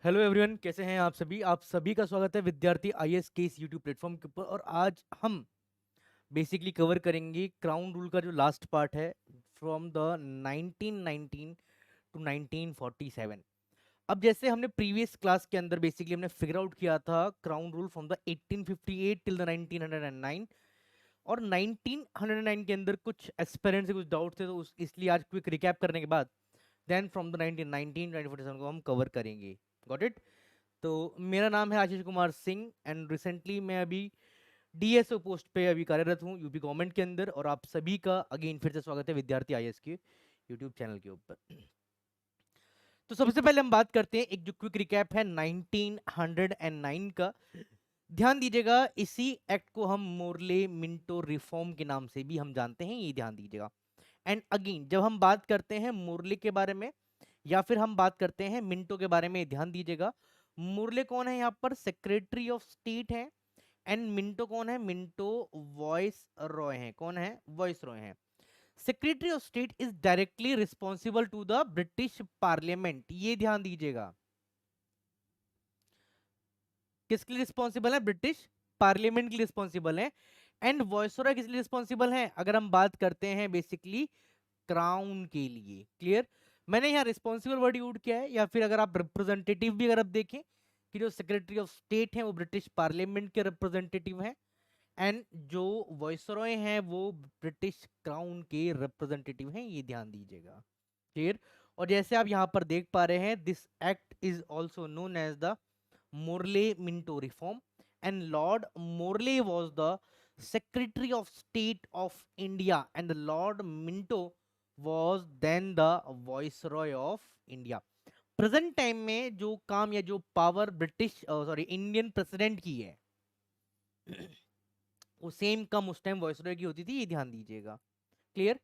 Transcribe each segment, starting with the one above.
Hello everyone, कैसे हैं आप सभी का स्वागत है विद्यार्थी आईएएस के इस यूट्यूब प्लेटफॉर्म के ऊपर। और आज हम बेसिकली कवर करेंगे क्राउन रूल का जो लास्ट पार्ट है, फ्रॉम द 1919 टू 1947। अब जैसे हमने प्रीवियस क्लास के अंदर बेसिकली हमने फिगर आउट किया था crown rule from the 1858 till the 1909, और 1909 के अंदर कुछ एस्पेरेंट्स से कुछ डाउट थे, तो इसलिए आज क्विक रिकैप करने के बाद देन फ्रॉम द 1919 1947 को हम कवर करेंगे। Got it. तो मेरा नाम है आशीष कुमार सिंह एंड रिसेंटली मैं अभी डीएसओ पोस्ट पे अभी कार्यरत हूँ यूपी गवर्नमेंट के अंदर। और आप सभी का अगेन फिर से स्वागत है विद्यार्थी आईएएस के यूट्यूब चैनल के ऊपर। तो सबसे पहले हम बात करते हैं एक जो क्विक रिकैप है 1909 का। ध्यान दीजिएगा, इसी एक्ट को हम मोरले मिंटो रिफॉर्म के नाम से भी हम जानते हैं, ये ध्यान दीजिएगा। एंड अगेन जब हम बात करते हैं मोरले के बारे में या फिर हम बात करते हैं मिंटो के बारे में, ध्यान दीजिएगा मुरले कौन है यहाँ पर, सेक्रेटरी ऑफ स्टेट है। एंड मिंटो कौन है, मिंटो वॉइस रॉय है। कौन है, वॉइस रॉय है। Secretary of state is directly responsible to the British parliament, ये ध्यान दीजिएगा। किसके लिए रिस्पॉन्सिबल है, ब्रिटिश पार्लियामेंट के लिए रिस्पॉन्सिबल है। एंड वॉइसरॉय किस लिए रिस्पॉन्सिबल है, अगर हम बात करते हैं बेसिकली क्राउन के लिए। क्लियर। मैंने यहाँ रिस्पॉन्सिबल वर्ड यूज किया है, या फिर अगर आप रिप्रेजेंटेटिव भी अगर आप देखें कि जो सेक्रेटरी ऑफ स्टेट है वो ब्रिटिश पार्लियामेंट के रिप्रेजेंटेटिव हैं, एंड जो वॉइसरॉय हैं वो ब्रिटिश क्राउन के रिप्रेजेंटेटिव हैं, ये ध्यान दीजिएगा। क्लियर। और जैसे आप यहाँ पर देख पा रहे हैं, this act is also known as the Morley Minto reform, and Lord Morley was the secretary of state of India, and Lord Minto was then the viceroy of India. Present time में जो काम या जो power British sorry Indian president की है वो same कम उस time viceroy की होती थी, ये ध्यान दीजिएगा। क्लियर।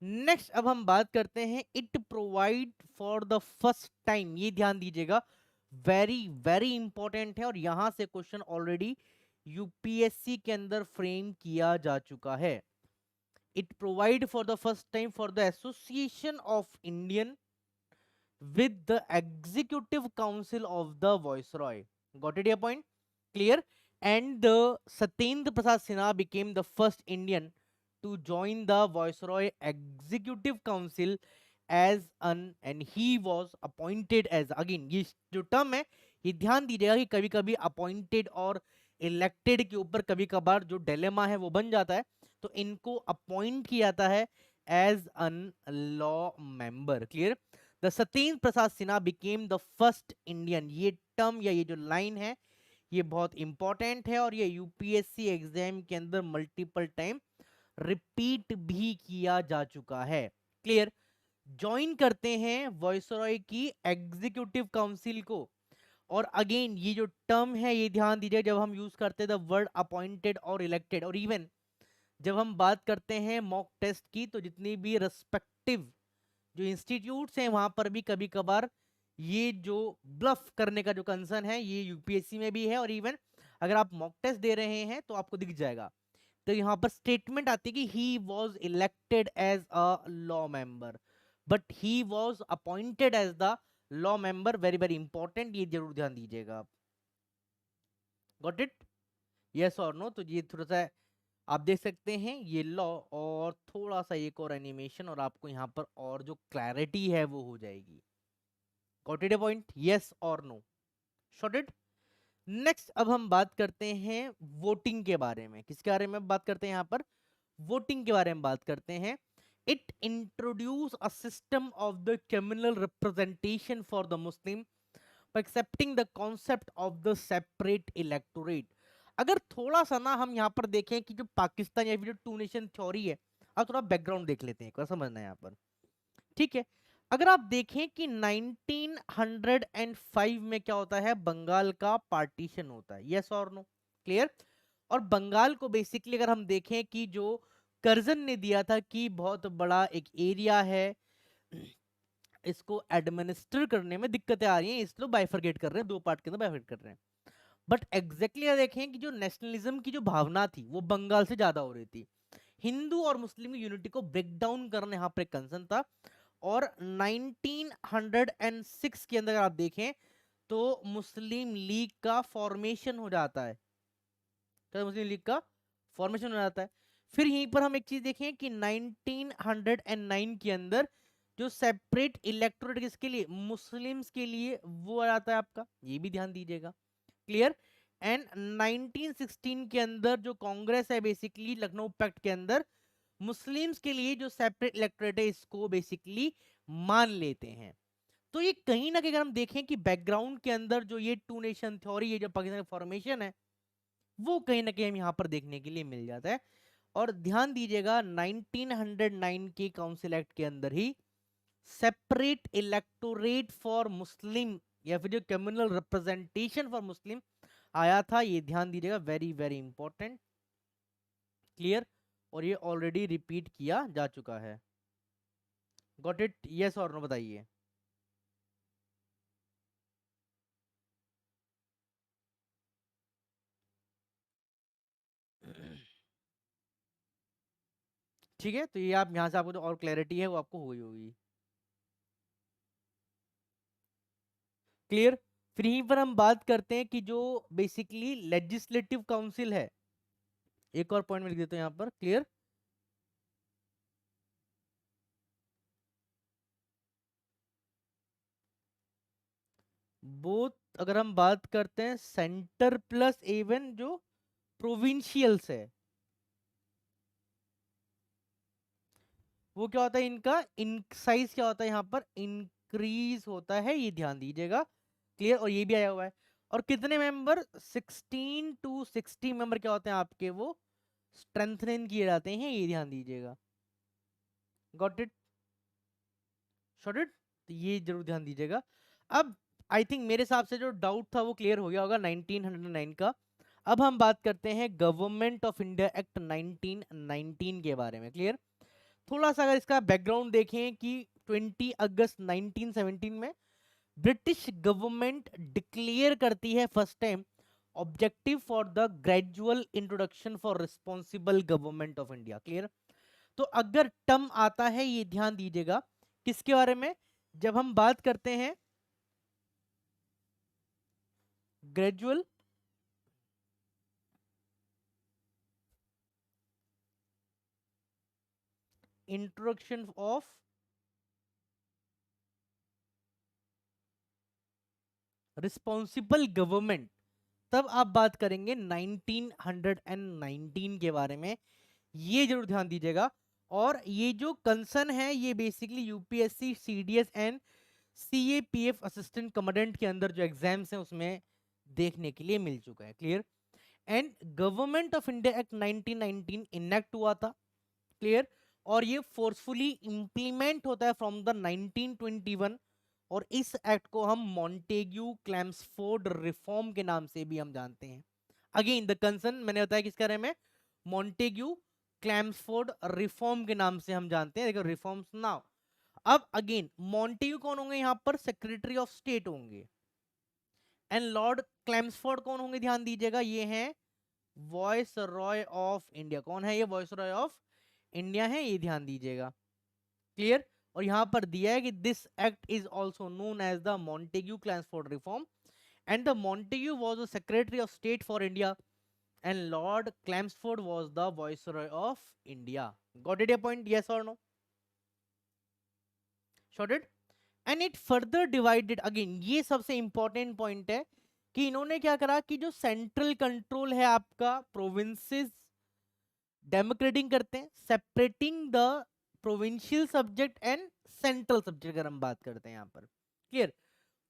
नेक्स्ट अब हम बात करते हैं it provide for the first time, ये ध्यान दीजिएगा, वेरी वेरी इंपॉर्टेंट है। और यहां से क्वेश्चन ऑलरेडी यूपीएससी के अंदर फ्रेम किया जा चुका है। It provide for the first time for the association of Indian with the executive council of the viceroy. Got it, your point? Clear. And the Satyendra Prasad Sinha became the first Indian to join the viceroy executive council as an, and he was appointed as, again ये जो term है ये ध्यान दीजिएगा कि कभी कभी appointed और इलेक्टेड के ऊपर कभी कभार जो डिलेमा है वो बन जाता है, तो इनको अपॉइंट किया जाता है as an law member. Clear. The Satyendra Prasad Sinha became the first Indian, ये टर्म या ये जो लाइन है ये बहुत इंपॉर्टेंट है, और ये यूपीएससी एग्जाम के अंदर मल्टीपल टाइम रिपीट भी किया जा चुका है। क्लियर। ज्वाइन करते हैं वॉइसरॉय की एग्जीक्यूटिव काउंसिल को। और अगेन ये जो टर्म है ये ध्यान दीजिए, जब हम यूज करते हैं द वर्ड अपॉइंटेड और इलेक्टेड, और इवन जब हम बात करते हैं मॉक टेस्ट की, तो जितनी भी रेस्पेक्टिव जो इंस्टीट्यूट्स हैं वहां पर भी कभी कभार ये जो ब्लफ करने का जो कंसर्न है ये यूपीएससी में भी है, और इवन अगर आप मॉक टेस्ट दे रहे हैं तो आपको दिख जाएगा। तो यहाँ पर स्टेटमेंट आती है कि he was elected as a law member, but he was appointed as the law member. Very very important, ये जरूर ध्यान दीजिएगा आप। गॉट इट, यस और नो। तो ये थोड़ा सा आप देख सकते हैं ये लॉ, और थोड़ा सा एक और एनिमेशन, और आपको यहाँ पर और जो क्लैरिटी है वो हो जाएगी। Got it a point, yes और नो, शॉट इट। नेक्स्ट अब हम बात करते हैं वोटिंग के बारे में। किसके बारे में बात करते हैं यहाँ पर, वोटिंग के बारे में बात करते हैं। It introduce a system of the communal representation for the Muslim accepting the concept of the separate electorate. अगर थोड़ा सा ना हम यहाँ पर देखें कि जो पाकिस्तान या फिर जो टू नेशन थ्योरी है, अब थोड़ा बैकग्राउंड देख लेते हैं, क्या समझना है यहाँ पर। ठीक है। अगर आप देखें कि 1905 में क्या होता है, बंगाल का पार्टीशन होता है, यस और नो। क्लियर। और बंगाल को बेसिकली अगर हम देखें कि जो कर्जन ने दिया था कि बहुत बड़ा एक एरिया है, इसको एडमिनिस्टर करने में दिक्कतें आ रही हैं, इसलिए बाइफरकेट कर रहे हैं, दो पार्ट के अंदर बाइफरकेट कर रहे हैं। बट एग्जैक्टली देखें कि जो नेशनलिज्म की जो भावना थी वो बंगाल से ज्यादा हो रही थी। हिंदू और मुस्लिम की यूनिटी को ब्रेक डाउन करने यहाँ पर कंसर्न था। और 1906 के अंदर आप देखें तो मुस्लिम लीग का फॉर्मेशन हो जाता है, तो मुस्लिम लीग का फॉर्मेशन हो जाता है। फिर यहीं पर हम एक चीज देखें कि 1909 के अंदर जो सेपरेट इलेक्टोरेट किसके लिए, मुस्लिम्स के लिए, वो आ जाता है आपका, ये भी ध्यान दीजिएगा। क्लियर। एंड 1916 के अंदर जो कांग्रेस है बेसिकली लखनऊ पैक्ट के अंदर मुस्लिम्स के लिए जो सेपरेट इलेक्टोरेट है इसको बेसिकली मान लेते हैं। तो ये कहीं ना कहीं अगर हम देखें कि बैकग्राउंड के अंदर जो ये टू नेशन थ्योरी, ये जो पाकिस्तान फॉर्मेशन है, वो कहीं ना कहीं हम यहाँ पर देखने के लिए मिल जाता है। और ध्यान दीजिएगा 1909 के काउंसिल एक्ट के अंदर ही सेपरेट इलेक्टोरेट फॉर मुस्लिम या फिर जो कम्युनल रिप्रेजेंटेशन फॉर मुस्लिम आया था, ये ध्यान दीजिएगा, वेरी वेरी इंपॉर्टेंट। क्लियर। और ये ऑलरेडी रिपीट किया जा चुका है। गॉट इट, यस और नो बताइए। ठीक है, तो ये आप यहाँ से आपको जो और क्लैरिटी है वो आपको हो गई होगी। क्लियर। फिर यहीं पर हम बात करते हैं कि जो बेसिकली लेजिस्लेटिव काउंसिल है, एक और पॉइंट में लिख देते हैं यहाँ पर। क्लियर। बोथ अगर हम बात करते हैं सेंटर प्लस एवन जो प्रोविंशियल्स है, वो क्या होता है, इनका इन साइज क्या होता है यहाँ पर, इंक्रीज होता है, ये ध्यान दीजिएगा। क्लियर। और ये भी आया हुआ है। और कितने मेंबर, 16 टू 60 मेंबर क्या होते हैं आपके, वो स्ट्रेंथन किए जाते हैं, ये ध्यान दीजिएगा। Got it, shot it. तो ये जरूर ध्यान दीजिएगा। अब आई थिंक मेरे हिसाब से जो डाउट था वो क्लियर हो गया होगा 1909 का। अब हम बात करते हैं गवर्नमेंट ऑफ इंडिया एक्ट 1919 के बारे में। क्लियर। थोड़ा सा अगर इसका बैकग्राउंड देखें कि 20 अगस्त 1917 में ब्रिटिश गवर्नमेंट डिक्लेयर करती है first time objective for the gradual introduction for responsible government of India. Clear. तो अगर टर्म आता है, ये ध्यान दीजिएगा, किसके बारे में, जब हम बात करते हैं gradual introduction of responsible government, तब आप बात करेंगे 1919 के बारे में, ये जरूर ध्यान दीजिएगा। और ये जो कंसर्न है ये basically UPSC, CDS and CAPF assistant commandant के अंदर जो एग्जाम्स हैं उसमें देखने के लिए मिल चुका है। Clear. And government of India act 1919 enact हुआ था। क्लियर। और ये फोर्सफुली इंप्लीमेंट होता है फ्रॉम द 1921। और इस एक्ट को हम मॉन्टेग्यू क्लैम्सफोर्ड रिफॉर्म के नाम से भी हम जानते हैं। अगेन द कंसर्न मैंने बताया किसके बारे में, मॉन्टेग्यू क्लैम्सफोर्ड रिफॉर्म के नाम से हम जानते हैं। देखो रिफॉर्म्स नाउ। अब अगेन मॉन्टेग्यू कौन होंगे यहाँ पर, सेक्रेटरी ऑफ स्टेट होंगे। एंड लॉर्ड क्लैम्सफोर्ड कौन होंगे, ध्यान दीजिएगा, ये हैं वॉइस रॉय ऑफ इंडिया। कौन है ये, वॉइस रॉय ऑफ इंडिया है, ये ध्यान दीजिएगा। क्लियर। और यहां पर दिया है कि this act is also known as the Montagu Chelmsford reform and the Montagu was the secretary of state for India and lord Chelmsford was the viceroy of India. Got it, a point, yes और no, shot it. And it further divided, again ये सबसे important point है कि इन्होंने क्या करा कि जो सेंट्रल कंट्रोल है आपका प्रोविंसेस डेमोक्रेटिंग करते हैं, separating the provincial subject and central subject अगर हम बात करते हैं यहाँ पर। क्लियर।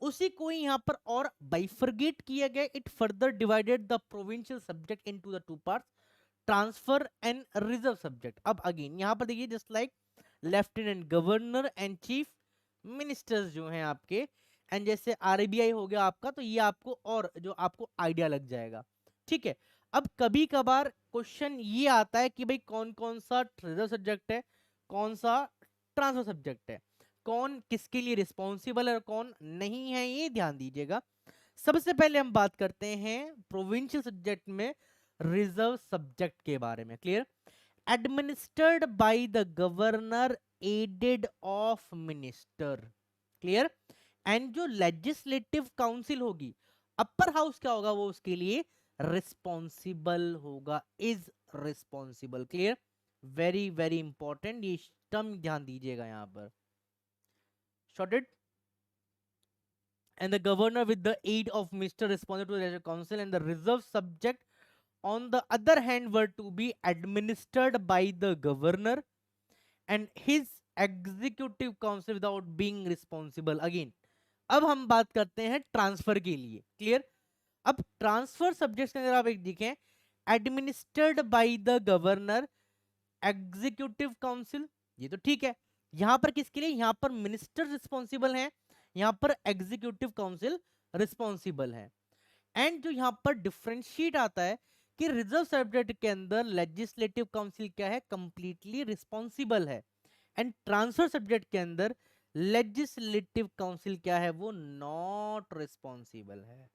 उसी को ही यहाँ पर और बाइफरगेट किया गया। It further divided the provincial subject into the two parts, transfer and reserve subject. अब अगेन यहाँ पर देखिए just like lieutenant governor and chief ministers जो हैं आपके, एंड जैसे आरबीआई हो गया आपका, तो ये आपको और जो आपको आइडिया लग जाएगा। ठीक है। अब कभी कभार क्वेश्चन ये आता है कि भाई कौन कौन सा रिजर्व सब्जेक्ट है, कौन सा ट्रांसफर सब्जेक्ट है, कौन किसके लिए रिस्पॉन्सिबल है और कौन नहीं है, ये ध्यान दीजिएगा। सबसे पहले हम बात करते हैं प्रोविंशियल सब्जेक्ट में रिजर्व सब्जेक्ट के बारे में। Clear. Administered by the governor aided of minister. Clear. And जो लेजिस्लेटिव काउंसिल होगी, अपर हाउस क्या होगा, वो उसके लिए रिस्पॉन्सिबल होगा, is responsible. Clear, very very important, ये टर्म ध्यान दीजिएगा यहां पर। Shorted, and the governor with the aid of Mr. responsible to the legislative council, and the reserve subject on the other hand were to be administered by the governor and his executive council without being responsible again। अब हम बात करते हैं transfer के लिए। Clear, अब transfer subjects के अंदर आप एक देखें, administered by the governor, executive council, ये तो ठीक है। यहां पर किसके लिए, यहां पर मिनिस्टर रिस्पॉन्सिबल है, यहां पर एग्जीक्यूटिव काउंसिल रिस्पॉन्सिबल है। एंड जो यहां पर डिफरेंशिएट आता है कि रिजर्व सब्जेक्ट के अंदर लेजिस्लेटिव काउंसिल क्या है, कंप्लीटली रिस्पॉन्सिबल है, एंड ट्रांसफर सब्जेक्ट के अंदर लेजिस्लेटिव काउंसिल क्या है, वो नॉट रिस्पॉन्सिबल है।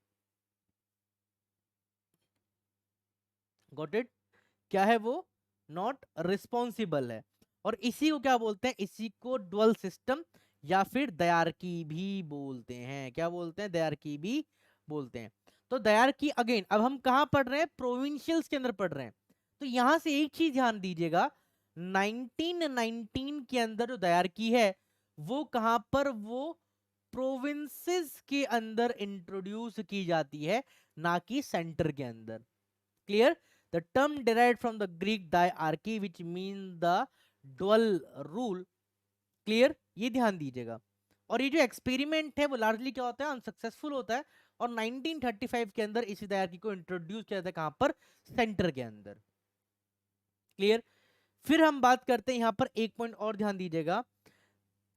गॉट इट, क्या है वो, नॉट रिस्पॉन्सिबल है। और इसी को क्या बोलते हैं, इसी को डुअल सिस्टम या फिर दयारकी भी बोलते हैं। क्या बोलते हैं, दयारकी भी बोलते हैं। तो दयारकी अगेन, अब हम कहां पढ़ रहे हैं, प्रोविंशियल्स के अंदर पढ़ रहे हैं। तो यहां से एक चीज ध्यान दीजिएगा, 1919 के अंदर जो दयारकी है वो कहां पर, वो प्रोविंसेस के अंदर इंट्रोड्यूस की जाती है, ना कि सेंटर के अंदर। Clear, the term derived from the Greek diarchy which means the dual rule। Clear, ये ध्यान दीजिएगा। और ये जो एक्सपेरिमेंट है वो लार्जली क्या होता है, अनसक्सेसफुल होता है, और 1935 के अंदर इसी डायरकी को इंट्रोड्यूस किया जाता है, कहां पर, सेंटर के अंदर। क्लियर, फिर हम बात करते हैं यहां पर एक पॉइंट और ध्यान दीजिएगा,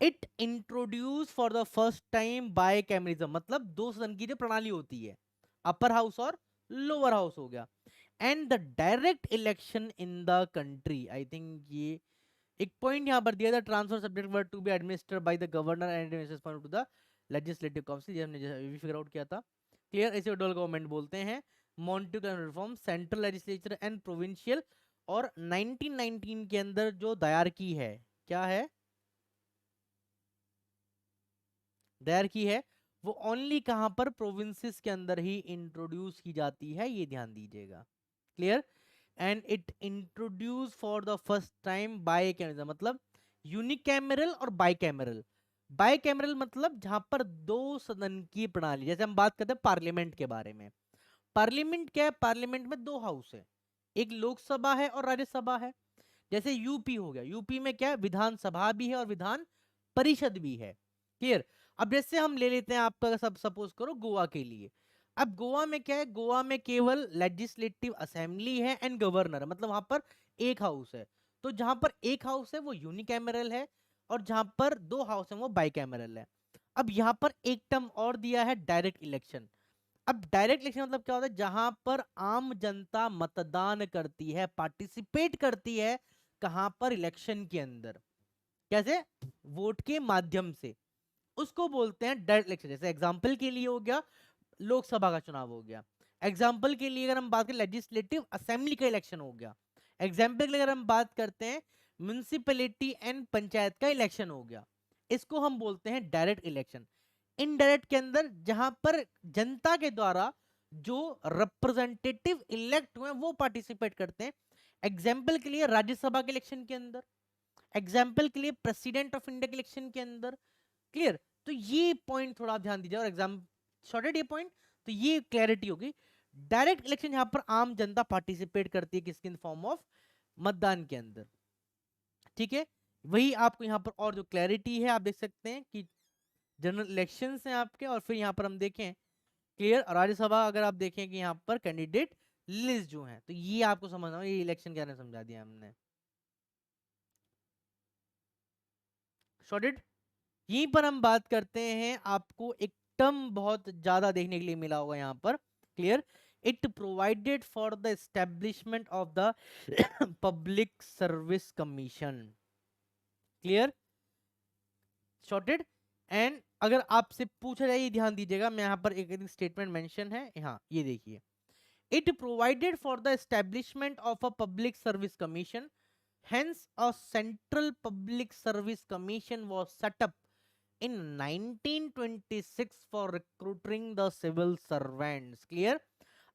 it introduce for the first time by cameralism, मतलब दो सदन की जो प्रणाली होती है, अपर हाउस और लोअर हाउस हो गया, and the direct election in the country. I think ये एक पॉइंट यहां पर दिया था, transfer subject were to be administered by the governor and to the legislative council, ये हमने भी फिगर आउट किया था। क्लियर, इसे डुअल गवर्नमेंट बोलते हैं। Montagu reform, central legislature and provincial. और 1919 के अंदर जो दायरकी है, क्या है, दायरकी है, वो ओनली कहां पर, प्रोविंसेस के अंदर ही इंट्रोड्यूस की जाती है, ये ध्यान दीजिएगा। Clear, and it introduce for the first time bicameral, मतलब यूनिकैमरल और बाइकैमरल। बाइकैमरल मतलब जहां पर दो सदन की प्रणाली, जैसे हम बात करते हैं पार्लियामेंट के बारे में। पार्लियामेंट क्या है, पार्लियामेंट में दो हाउस है, एक लोकसभा है और राज्यसभा है। जैसे यूपी हो गया, यूपी में क्या है, विधानसभा भी है और विधान परिषद भी है। क्लियर, अब जैसे हम ले लेते हैं आपका, सब सपोज करो गोवा के लिए। अब गोवा में क्या है, गोवा में केवल लेजिस्लेटिव असेंबली है एंड गवर्नर, मतलब वहां पर एक हाउस है। तो जहां पर एक हाउस है वो यूनिकैमरल है, और जहां पर दो हाउस है वो बाइकैमरल है। अब यहां पर एक टर्म और दिया है, डायरेक्ट इलेक्शन। अब डायरेक्ट इलेक्शन मतलब क्या होता है, जहां पर आम जनता मतदान करती है, पार्टिसिपेट करती है, कहां पर, इलेक्शन के अंदर, कैसे, वोट के माध्यम से, उसको बोलते हैं डायरेक्ट इलेक्शन। जैसे एग्जांपल के लिए हो गया, लोकसभा का चुनाव हो गया। एग्जाम्पल के लिए अगर हम बात करें, लेजिस्लेटिव असेंबली का इलेक्शन हो गया। एग्जाम्पल के लिए अगर हम बात करते हैं, म्युनिसिपैलिटी एंड पंचायत का इलेक्शन हो गया, इसको हम बोलते हैं डायरेक्ट इलेक्शन। इनडायरेक्ट के अंदर जहां पर जनता के द्वारा जो रिप्रेजेंटेटिव इलेक्ट हुए वो पार्टिसिपेट करते हैं। एग्जाम्पल के लिए राज्यसभा के इलेक्शन के अंदर, एग्जाम्पल के लिए प्रेसिडेंट ऑफ इंडिया के इलेक्शन के अंदर। क्लियर, तो ये पॉइंट थोड़ा ध्यान दीजिए, और एग्जाम शॉर्टेड ये पॉइंट, तो ये क्लैरिटी होगी। डायरेक्ट इलेक्शन यहां पर आम जनता पार्टिसिपेट करती है, किसके, इन फॉर्म ऑफ मतदान के अंदर। ठीक है, वही आपको यहां पर और जो क्लैरिटी है आप देख सकते हैं कि जनरल इलेक्शंस हैं आपके, और फिर यहां पर हम देखें, क्लियर, राज्यसभा अगर आप देखें कि यहां पर कैंडिडेट लिस्ट जो है, तो ये आपको समझना, ये इलेक्शन क्या समझा दिया हमने। शॉर्टेड, यहीं पर हम बात करते हैं, आपको एक टर्म बहुत ज्यादा देखने के लिए मिला होगा यहां पर। Clear, it provided for the establishment of the public service commission. Clear, shorted, and अगर आपसे पूछा जाए, ये ध्यान दीजिएगा, मैं यहां पर एक स्टेटमेंट मेंशन है, हाँ ये देखिए, it provided for the establishment of a public service commission, hence a central public service commission was set up in 1926 for recruiting the civil servants. Clear?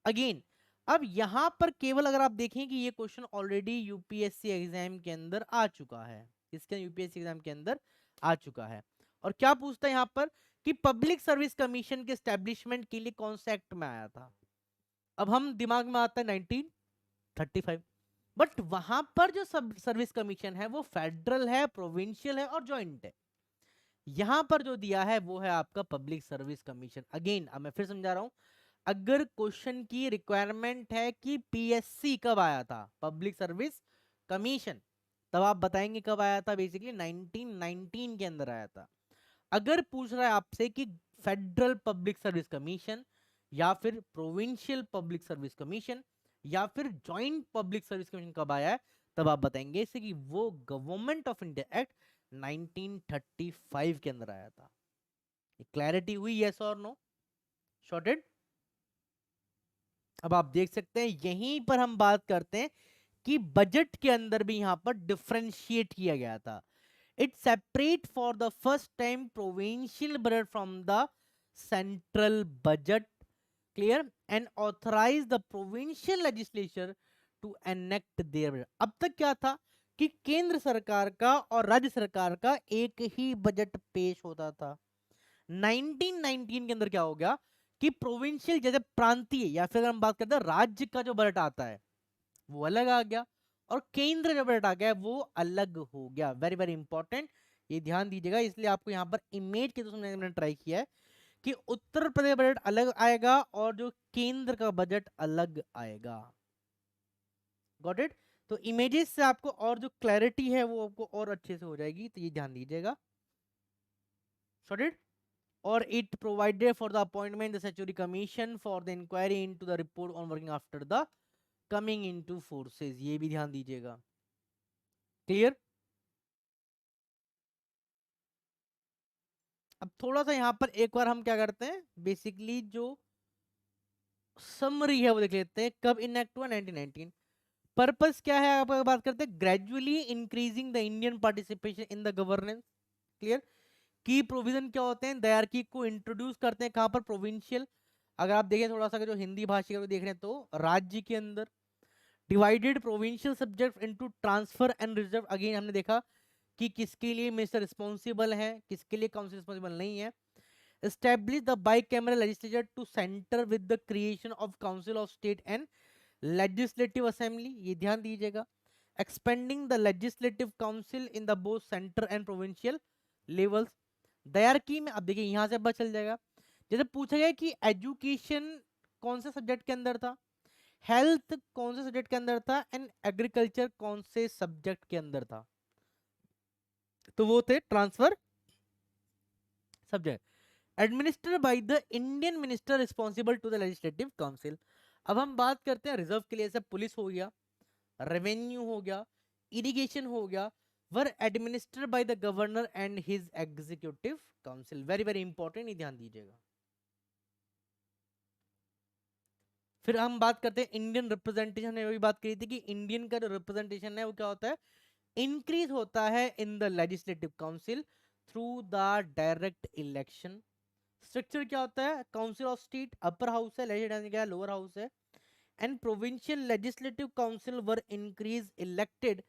Again, अब यहां पर केवल अगर आप देखें कि ये क्वेश्चन ऑलरेडी यूपीएससी एग्जाम के अंदर आ चुका है, इसके यूपीएससी एग्जाम के अंदर आ चुका है। और क्या पूछता है यहां पर कि पब्लिक सर्विस कमीशन के स्टैब्लिशमेंट के लिए कौन सा एक्ट में आया था। अब हम दिमाग में आता है 1935, बट वहां पर जो सब सर्विस कमीशन है वो फेडरल है, प्रोविंशियल है और जॉइंट है। यहां पर जो दिया है वो है आपका पब्लिक सर्विस कमीशन। अगेन अब मैं फिर समझा रहा हूं, अगर क्वेश्चन की रिक्वायरमेंट है कि पीएससी कब आया था, पब्लिक सर्विस कमीशन, तब आप बताएंगे कब आया था, बेसिकली 1919 के अंदर आया था। अगर पूछ रहा है आपसे कि फेडरल पब्लिक सर्विस कमीशन या फिर प्रोविंशियल पब्लिक सर्विस कमीशन या फिर जॉइंट पब्लिक सर्विस कमीशन कब आया है, तब आप बताएंगे इसे कि वो गवर्नमेंट ऑफ इंडिया एक्ट 1935 के अंदर आया था। क्लैरिटी हुई, यस और नो? शॉर्टेड। अब आप देख सकते हैं यहीं पर हम बात करते हैं कि बजट के अंदर भी यहां पर डिफरेंशिएट किया गया था। It separate for the first time provincial budget from the central budget. Clear? And authorise the provincial legislature to enact their. अब तक क्या था कि केंद्र सरकार का और राज्य सरकार का एक ही बजट पेश होता था। 1919 के अंदर क्या हो गया कि प्रोविंशियल जैसे प्रांतीय या फिर अगर हम बात करते हैं राज्य का जो बजट आता है वो अलग आ गया और केंद्र जो बजट आ गया वो अलग हो गया। वेरी वेरी इंपॉर्टेंट, ये ध्यान दीजिएगा। इसलिए आपको यहाँ पर इमेज के तो मैंने ट्राई किया है कि उत्तर प्रदेश बजट अलग आएगा और जो केंद्र का बजट अलग आएगा। Got it? तो इमेजेस से आपको और जो क्लैरिटी है वो आपको और अच्छे से हो जाएगी, तो ये ध्यान दीजिएगा। Got it? Or it provided for the appointment the statutory commission for the inquiry into the report on working after the coming into forces। ये भी ध्यान दीजिएगा। क्लियर? अब थोड़ा सा यहाँ पर एक बार हम क्या करते हैं, बेसिकली जो समरी है वो देख लेते हैं। कब इनएक्ट हुआ? 1919। पर्पस क्या है आप बात करते हैं, gradually increasing the Indian participation in the governance. Clear? की प्रोविजन क्या होते हैं, दयारकी को इंट्रोड्यूस करते हैं कहां पर, प्रोविंशियल। अगर आप देखें थोड़ा सा जो हिंदी भाषी को देख रहे हैं तो राज्य के अंदर। Divided provincial subject into transfer and reserve. Again हमने देखा कि किसके लिए मिनिस्टर रिस्पॉन्सिबल है, किसके लिए काउंसिल रिस्पॉन्सिबल नहीं है। Establish the bicameral legislature to centre with the creation of council of state and legislative assembly. ये ध्यान दीजिएगा। Expanding the legislative council in the both centre and provincial levels. Dyarchy में अब देखिए यहां से पता चल जाएगा, जैसे पूछा गया कि एजुकेशन कौन से सब्जेक्ट के अंदर था, हेल्थ कौन से सब्जेक्ट के अंदर था एंड एग्रीकल्चर कौन से सब्जेक्ट के अंदर था, तो वो थे transfer subject. Administered by the Indian minister responsible to the legislative council. अब हम बात करते हैं रिजर्व के लिए, जैसे पुलिस हो गया, रेवेन्यू हो गया, इरिगेशन हो गया, were administered by the governor and his executive council. Very very important, ये ध्यान दीजिएगा। फिर हम बात करते हैं इंडियन रिप्रेजेंटेशन, ने भी बात करी थी कि इंडियन का जो रिप्रेजेंटेशन है वो क्या होता है, इंक्रीज होता है इन the legislative council through the direct election. Structure क्या होता है, council of state upper house है, लेजिस्लेटिव क्या लोअर हाउस है, and provincial legislative council were increase elected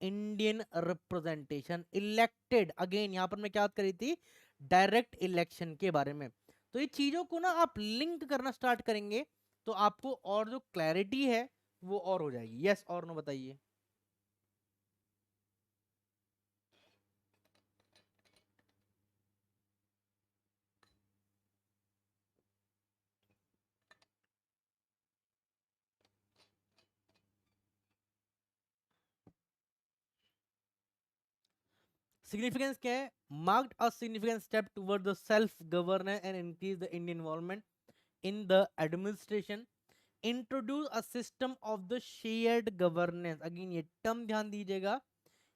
Indian representation. Elected, again यहां पर मैं क्या बात करी थी, डायरेक्ट इलेक्शन के बारे में। तो ये चीजों को ना आप लिंक करना स्टार्ट करेंगे तो आपको और जो क्लैरिटी है वो और हो जाएगी। यस और नो बताइए। सिग्निफिकेंस क्या है, marked a significant step toward the self governance and increase the Indian involvement in the administration. Introduce a system of the shared governance. Again ये टर्म ध्यान दीजिएगा,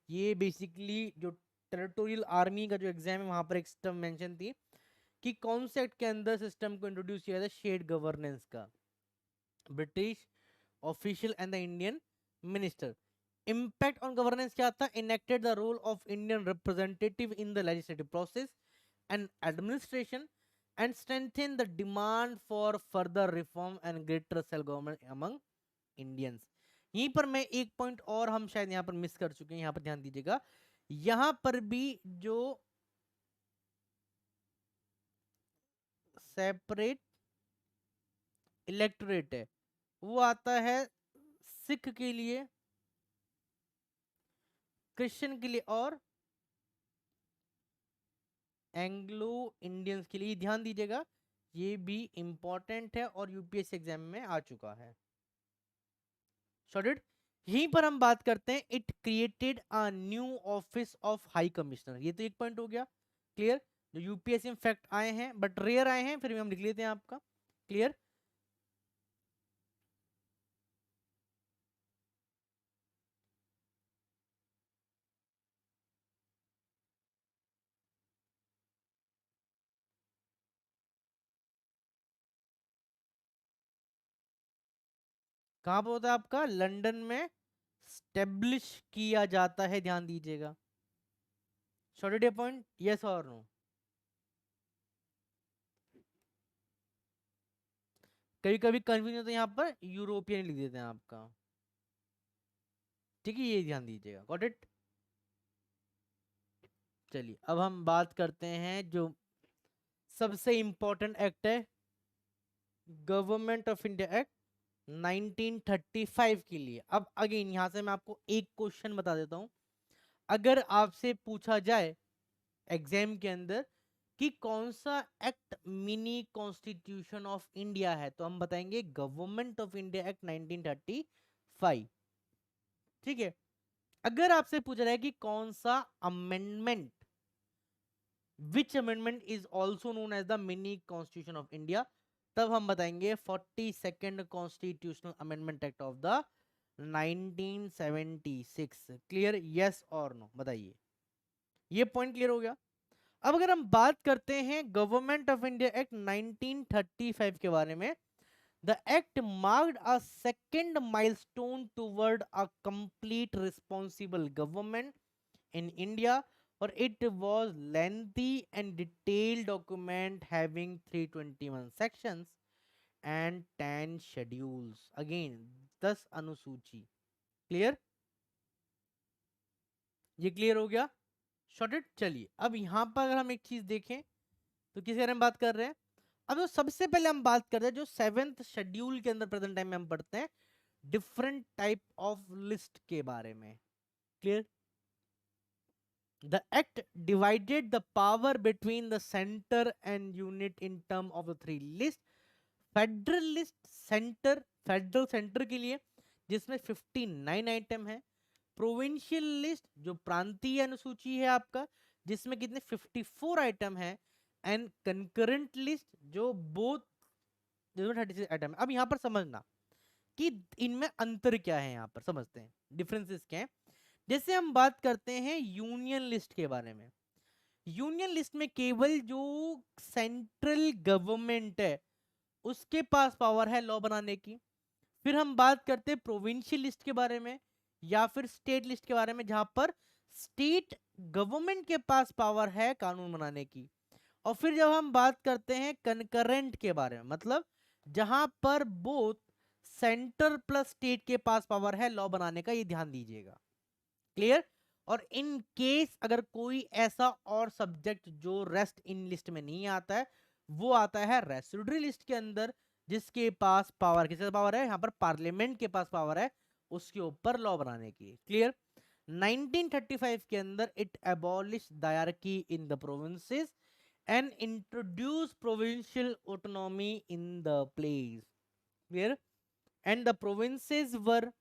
ये बेसिकली जो टेरिटोरियल आर्मी का जो एग्जाम है वहां पर एक टर्म मेंशन थी कि कौन से एक्ट के अंदर सिस्टम को इंट्रोड्यूस किया था शेयर्ड गवर्नेंस का, British official and the Indian minister. Impact on governance क्या था, enacted the role of Indian representative in the legislative process and administration and strengthen the demand for further reform and greater self government among Indians. यहीं पर मैं एक point और हम शायद यहाँ पर मिस कर चुके हैं, यहाँ पर ध्यान दीजिएगा। यहाँ पर भी जो सेपरेट इलेक्टोरेट है वो आता है सिख के लिए, क्रिश्चियन के लिए और एंग्लो इंडियंस के लिए। ध्यान दीजिएगा, ये भी इंपॉर्टेंट है और यूपीएससी एग्जाम में आ चुका है। सॉर्टेड। यहीं पर हम बात करते हैं, it created a new office of high commissioner. ये तो एक पॉइंट हो गया, क्लियर। जो यूपीएससी में फैक्ट आए हैं बट रेयर आए हैं, फिर भी हम लिख लेते हैं आपका, क्लियर। कहां पर होता है आपका? लंदन में स्टेब्लिश किया जाता है, ध्यान दीजिएगा। सॉर्टेड पॉइंट, यस और नो? कभी कभी कंफ्यूजन होता है, यहाँ पर यूरोपियन लिख देते हैं आपका, ठीक है, ये ध्यान दीजिएगा। Got it. चलिए अब हम बात करते हैं जो सबसे इंपॉर्टेंट एक्ट है, गवर्नमेंट ऑफ इंडिया एक्ट 1935 के लिए। अब अगेन यहां से मैं आपको एक क्वेश्चन बता देता हूं। अगर आपसे पूछा जाए एग्जाम के अंदर कि कौन सा act mini constitution of India है, तो हम बताएंगे गवर्नमेंट ऑफ इंडिया एक्ट 1935, ठीक है। अगर आपसे पूछा जाए कि कौन सा amendment, which amendment is also known as the mini constitution of India, तब हम बताएंगे 42nd constitutional amendment act of the 1976। Clear, yes और नो? बताइए, ये पॉइंट क्लियर हो गया। अब अगर हम बात करते हैं गवर्नमेंट ऑफ इंडिया एक्ट 1935 के बारे में, the act marked a second milestone toward a complete responsible government in India, or it was lengthy and detailed document having 321 sections and 10 schedules. Again 10 अनुसूची। क्लियर, ये क्लियर हो गया, shorted. चलिए अब यहां पर अगर हम एक चीज देखें तो किस बारे में बात कर रहे हैं। अब तो सबसे पहले हम बात कर रहे हैं जो 7th शेड्यूल के अंदर प्रेजेंट टाइम में हम पढ़ते हैं, डिफरेंट टाइप ऑफ लिस्ट के बारे में। Clear, the act divided the power between the center and unit in term of the three list, federal list centre, federal centre के लिए जिसमें 59 आइटम है, प्रोविंशियल लिस्ट जो प्रांतीय अनुसूची है आपका जिसमें कितने 54 आइटम है, एंड कंकरेंट लिस्ट जो बोथ 36 आइटम है। अब यहाँ पर समझना कि इनमें अंतर क्या है, यहाँ पर समझते हैं डिफरेंसेस क्या है। जैसे हम बात करते हैं यूनियन लिस्ट के बारे में, यूनियन लिस्ट में केवल जो सेंट्रल गवर्नमेंट है उसके पास पावर है लॉ बनाने की। फिर हम बात करते हैं प्रोविंशियल लिस्ट के बारे में या फिर स्टेट लिस्ट के बारे में, जहां पर स्टेट गवर्नमेंट के पास पावर है कानून बनाने की। और फिर जब हम बात करते हैं कनकरेंट के बारे में, मतलब जहां पर बोथ सेंटर प्लस स्टेट के पास पावर है लॉ बनाने का, ये ध्यान दीजिएगा। क्लियर। और इन केस अगर कोई ऐसा और सब्जेक्ट जो रेस्ट इन लिस्ट में नहीं आता है, वो आता है रेसिडुअरी लिस्ट के अंदर, जिसके पास पावर, किसके पावर है, यहाँ पर पार्लियामेंट के पास पावर है उसके ऊपर लॉ बनाने की। क्लियर। 1935 के अंदर it abolish dyarchy in the provinces and introduce provincial autonomy in the place. Clear. And the provinces were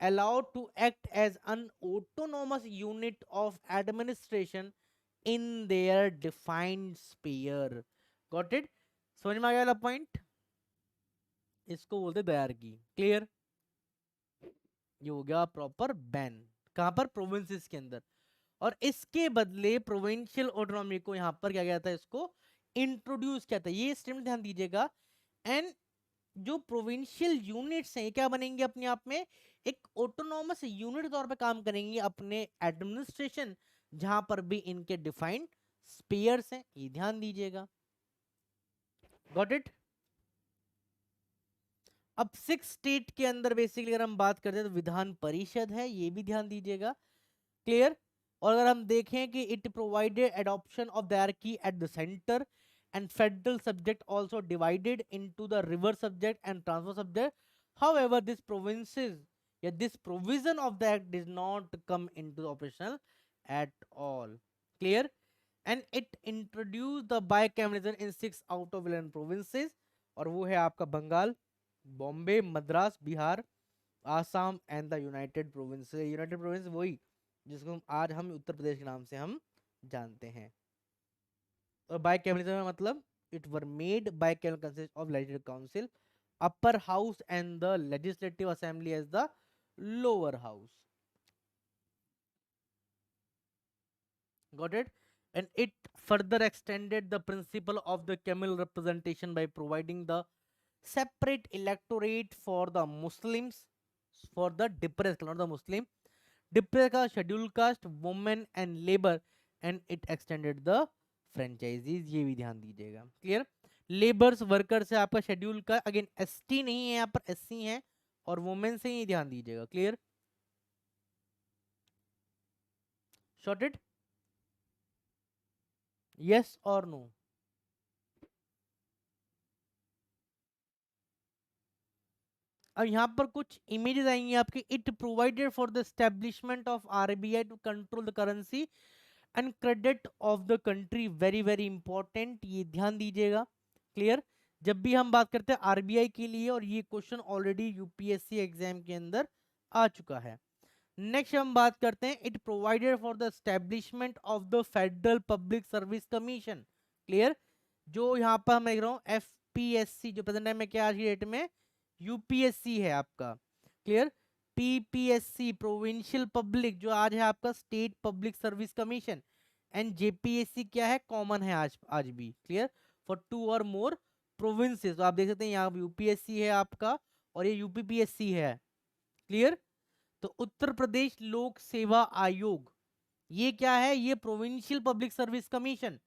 allowed to act as an autonomous unit of administration in their defined sphere. Got it? समझ में आ गया point? इसको बोलते दयारगी। Clear, ये हो गया proper ban, कहां पर, प्रोविंसेस के अंदर। और इसके बदले प्रोविंशियल ऑटोनॉमी को यहां पर क्या गया था, इसको इंट्रोड्यूस किया था। ये स्टेटमेंट ध्यान दीजिएगा। एंड जो प्रोविंशियल यूनिट्स हैं ये क्या बनेंगे अपने आप में, एक ऑटोनॉमस यूनिट तौर पे काम करेंगे अपने एडमिनिस्ट्रेशन, जहां पर भी इनके डिफाइंड स्पेयर्स हैं, ये ध्यान दीजिएगा। Got it. अब 6 स्टेट के अंदर बेसिकली अगर हम बात करते हैं तो विधान परिषद है, ये भी ध्यान दीजिएगा। क्लियर। और अगर हम देखें कि it provided adoption of dyarchy at the centre and federal subject also divided into the river subject and transfer subject, however this provinces या this provision of the act did not come into operational at all. Clear. And it introduce the bicameralism in 6 out of 11 provinces, और वो है आपका Bengal, Bombay, Madras, Bihar, Assam and the united province. United province वही जिसको आज हम उत्तर प्रदेश के नाम से हम जानते हैं। और बाइकैमरिज्म में मतलब it were made bicameral consist of legislative council, upper house and the legislative assembly as the lower house. Got it? And it further extended the principle of the camel representation by providing the separate electorate for the Muslims, for the depressed, not the Muslim, depressed caste, scheduled caste, women and labor, and it extended the franchises, ये भी ध्यान दीजिएगा। Clear. Labours workers है आपका schedule का, again ST नहीं है यहाँ पर, एससी है, और वुमेन से ही ध्यान दीजिएगा। क्लियर। शॉर्टेड, यस और नो? अब यहाँ पर कुछ इमेजेस आएंगी आपके। It provided for the establishment of RBI to control the currency and credit of the country, very very important, ये ध्यान दीजिएगा। क्लियर। जब भी हम बात करते हैं आरबीआई के लिए, और ये क्वेश्चन ऑलरेडी यूपीएससी एग्जाम के अंदर आ चुका है। नेक्स्ट हम बात करते हैं, it provided for the establishment of the federal public service commission. Clear. जो यहाँ पर मैं देख रहा हूँ एफपीएससी, जो प्रेजेंट टाइम में क्या आज की डेट में यूपीएससी है आपका। क्लियर। पीपीएससी प्रोविंशियल पब्लिक, जो आज है आपका state public service commission, and JPSC क्या है, कॉमन है आज भी। क्लियर। फॉर 2 और मोर प्रोविंसेस, तो आप देख सकते हैं यहाँ यूपीएससी है आपका और ये यूपीपीएससी है। क्लियर। तो उत्तर प्रदेश लोक सेवा आयोग, ये क्या है, ये provincial public service commission.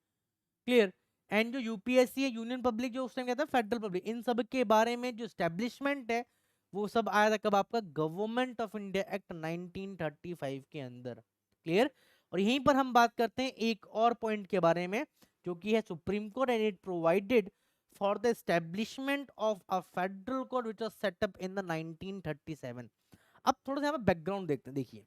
Clear. And जो यूपीएससी है, यूनियन पब्लिक, जो उस टाइम कहता है फेडरल पब्लिक, इन सब के बारे में जो स्टैब्लिशमेंट है वो सब आया था कब, आपका गवर्नमेंट ऑफ इंडिया एक्ट 1935 के अंदर। क्लियर। और यहीं पर हम बात करते हैं एक और पॉइंट के बारे में, जो कि है supreme court, and it provided for the establishment of a federal court which was set up in the 1937। अब थोड़ा सा यहाँ बैकग्राउंड देखते हैं। देखिए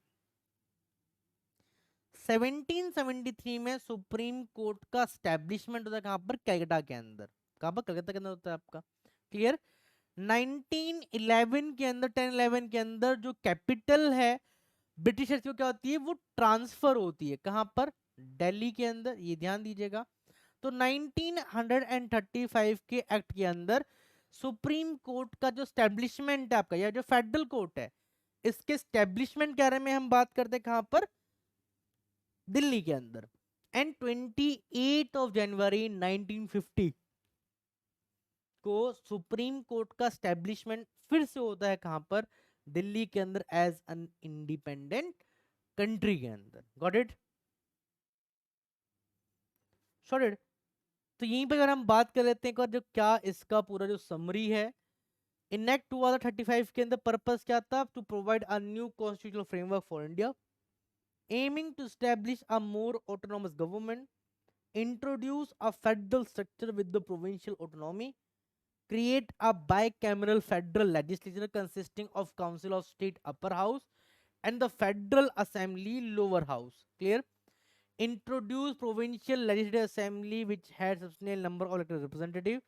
1773 में सुप्रीम कोर्ट का स्टैब्लिशमेंट होता है कहां पर, कलकत्ता के अंदर। कहां पर, कलकत्ता के अंदर होता है आपका। क्लियर। 1911 के अंदर, 1011 के अंदर जो कैपिटल है ब्रिटिशर्स की क्या होती है, वो ट्रांसफर होती है कहां पर, दिल्ली के अंदर, ये ध्यान दीजिएगा। तो 1935 के एक्ट के अंदर सुप्रीम कोर्ट का जो स्टैब्लिशमेंट है आपका, या जो फेडरल कोर्ट है, इसके स्टैब्लिशमेंट के बारे में हम बात करते हैं कहां पर, दिल्ली के अंदर। एंड 28 ऑफ जनवरी 1950 को सुप्रीम कोर्ट का स्टैब्लिशमेंट फिर से होता है कहां पर, दिल्ली के अंदर, एज एन इंडिपेंडेंट कंट्री के अंदर। Got it. सॉर्टेड। तो यहीं पे अगर हम बात कर लेते हैं जो क्या इसका पूरा जो समरी है, इनेक्ट हुआ था 35 के अंदर। पर्पस क्या था, to provide a new constitutional framework for India, aiming to establish a more autonomous government, introduce a federal structure with the provincial autonomy, create a bicameral federal legislature consisting of council of state upper house and the federal assembly lower house. Clear. Introduce provincial legislative assembly which had substantial number of elected representatives,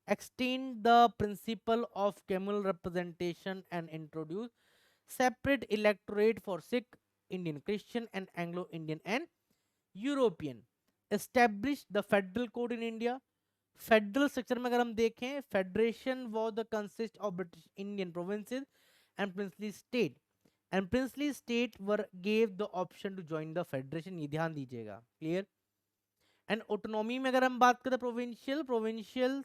extend the principle of communal representation and introduce separate electorate for Sikh, Indian Christian and Anglo-Indian and European. Establish the federal code in India. Federal structure में अगर हम देखें, federation was the consist of British Indian provinces and princely state, and princely state were gave the option to join the federation, ये ध्यान दीजिएगा। Clear. And autonomy में अगर हम बात करें, provincial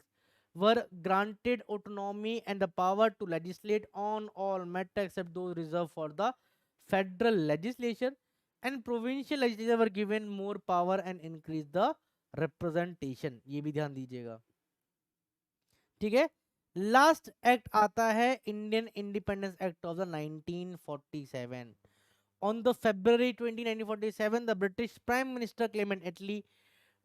were granted autonomy and the power to legislate on all matters except those reserved for the federal legislature, and provincial legislature were given more power and increase the representation, ये भी ध्यान दीजिएगा, ठीक है। लास्ट एक्ट आता है Indian independence act of the 1947। On the February 20, 1947, the British Prime Minister Clement Attlee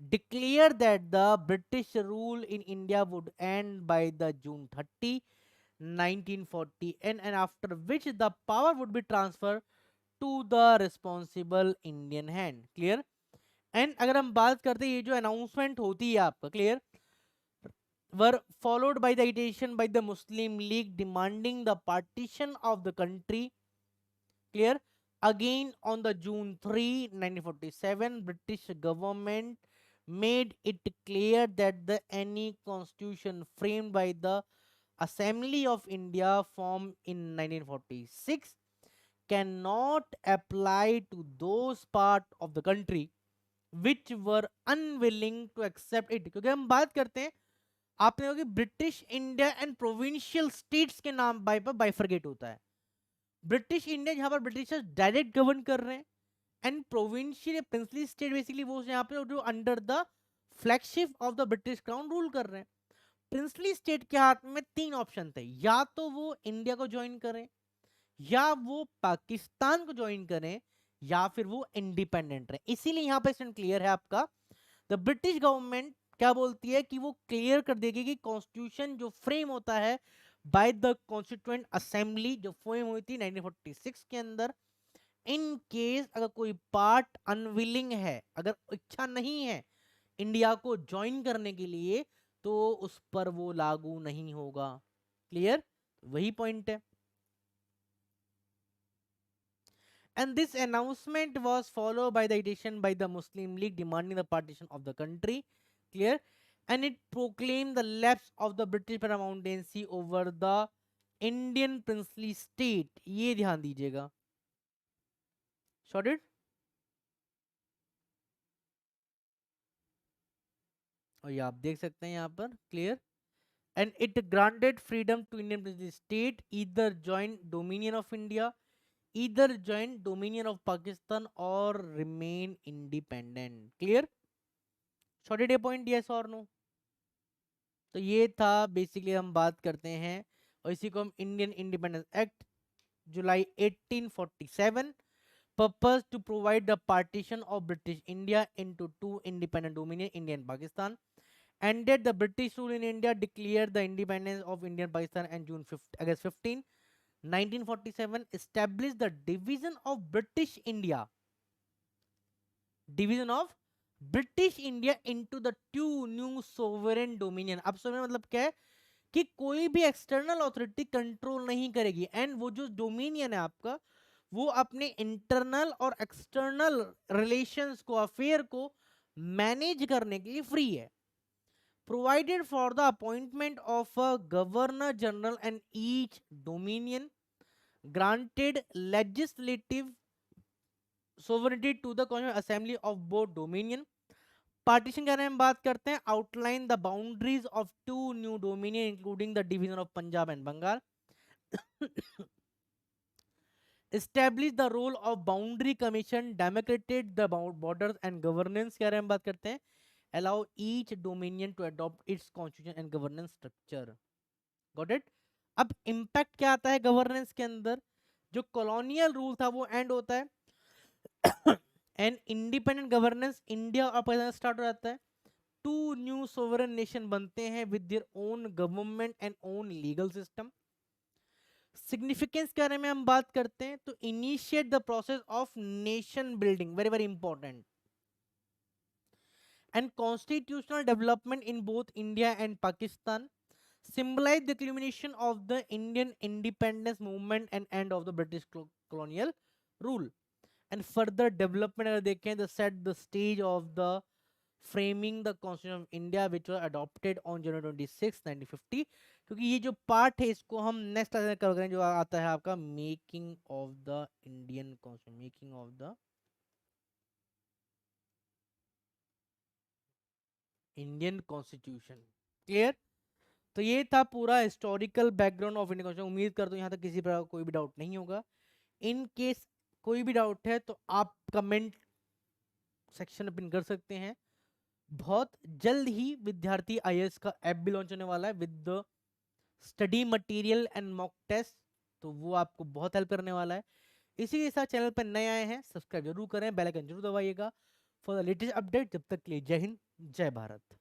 declared that the British rule in India would end by the June 30, 1940, and after which the power would be transferred to the responsible Indian hand, clear। And अगर हम बात करते हैं ये जो announcement होती है आपका, clear, were followed by the agitation by the Muslim League demanding the partition of the country, clear। Again on the June 3, 1947, British government made it clear that the any constitution framed by the Assembly of India formed in 1946 cannot apply to those part of the country which were unwilling to accept it। क्योंकि हम बात करते हैं, आपने देखा कि British India and provincial states के नाम बाय पर बाइफरगेट होता है। ब्रिटिश इंडिया जहां पर ब्रिटिशर्स डायरेक्ट गवर्न कर रहे हैं, and provincial princely state basically वो यहाँ पे जो under the flagship of the British crown rule कर रहे हैं। प्रिंसली स्टेट के हाथ में तीन ऑप्शन थे, या तो वो इंडिया को ज्वाइन करें, या वो पाकिस्तान को ज्वाइन करें, या फिर वो इंडिपेंडेंट रहे। इसीलिए यहाँ पे क्लियर है आपका, द ब्रिटिश गवर्नमेंट क्या बोलती है कि वो क्लियर कर देगी कि कॉन्स्टिट्यूशन जो फ्रेम होता है बाय द कॉन्स्टिट्यूएंट असेंबली जो फ्रेम हुई थी 1946 के अंदर, इन केस अगर कोई पार्ट अनविलिंग है, अगर इच्छा नहीं है इंडिया को ज्वाइन करने के लिए, तो उस पर वो लागू नहीं होगा, क्लियर, वही पॉइंट है। And this announcement was followed by the edition by the Muslim League demanding the partition of the country, clear, and it proclaimed the lapse of the British paramountcy over the Indian princely state। ये ध्यान दीजिएगा, shorted, और ये आप देख सकते हैं यहाँ पर, clear. And it granted freedom to Indian princely state either join dominion of India, either join dominion of Pakistan or remain independent, clear। Shorted ये पॉइंट, यस और नो। तो ये था बेसिकली, हम बात करते हैं, और इसी को हम Indian independence act July 1847, purpose to provide the partition of British India into two independent dominion, India and Pakistan, ended the British rule in India, declared the independence of Indian Pakistan and August 15, 1947, established the division of British India into the two new sovereign dominion. अब sovereign मतलब क्या है कि कोई भी external authority control नहीं करेगी, and वो जो डोमिनियन है आपका, वो अपने इंटरनल और एक्सटर्नल रिलेशंस को, अफेयर को मैनेज करने के लिए फ्री है। Provided for the appointment of a governor general and each dominion, granted legislative sovereignty to the assembly of both dominion. Partition के बारे में बात करते हैं, outline the boundaries of two new dominion including the division of Punjab and Bengal, establish the role of boundary commission, demarcated the borders and governance के बारे में बात करते हैं, allow each dominion to adopt its constitution and governance structure, got it. अब impact क्या आता है गवर्नेंस के अंदर, जो कॉलोनियल रूल था वो एंड होता है, एंड इंडिपेंडेंट गवर्नेंस इंडिया और पाकिस्तान स्टार्ट हो जाता है, टू न्यू सोवरेन नेशन बनते हैं with their own government and own legal system. Significance के बारे में हम बात करते हैं, तो initiate the process of nation building, very very important, and constitutional development in both India and Pakistan, symbolize the culmination of the Indian independence movement and end of the British colonial rule, and further development अगर देखें तो set the stage of the framing the Constitution of India which was adopted on January 26, 1950। क्योंकि ये जो part है इसको हम next class में करेंगे, जो आता है आपका making of the Indian constitution, making of the Indian constitution, clear. तो ये था पूरा historical background of Indian constitution. उम्मीद करता हूँ यहाँ तक किसी प्रकार कोई भी डाउट नहीं होगा। इन केस कोई भी डाउट है तो आप कमेंट सेक्शन में पिन कर सकते हैं। बहुत जल्द ही विद्यार्थी आईएएस का ऐप भी लॉन्च होने वाला है with the study material and mock test, तो वो आपको बहुत हेल्प करने वाला है। इसी के साथ चैनल पर नए आए हैं सब्सक्राइब जरूर करें, बेल आइकन जरूर दबाइएगा फॉर द लेटेस्ट अपडेट। जब तक के लिए जय हिंद जय भारत।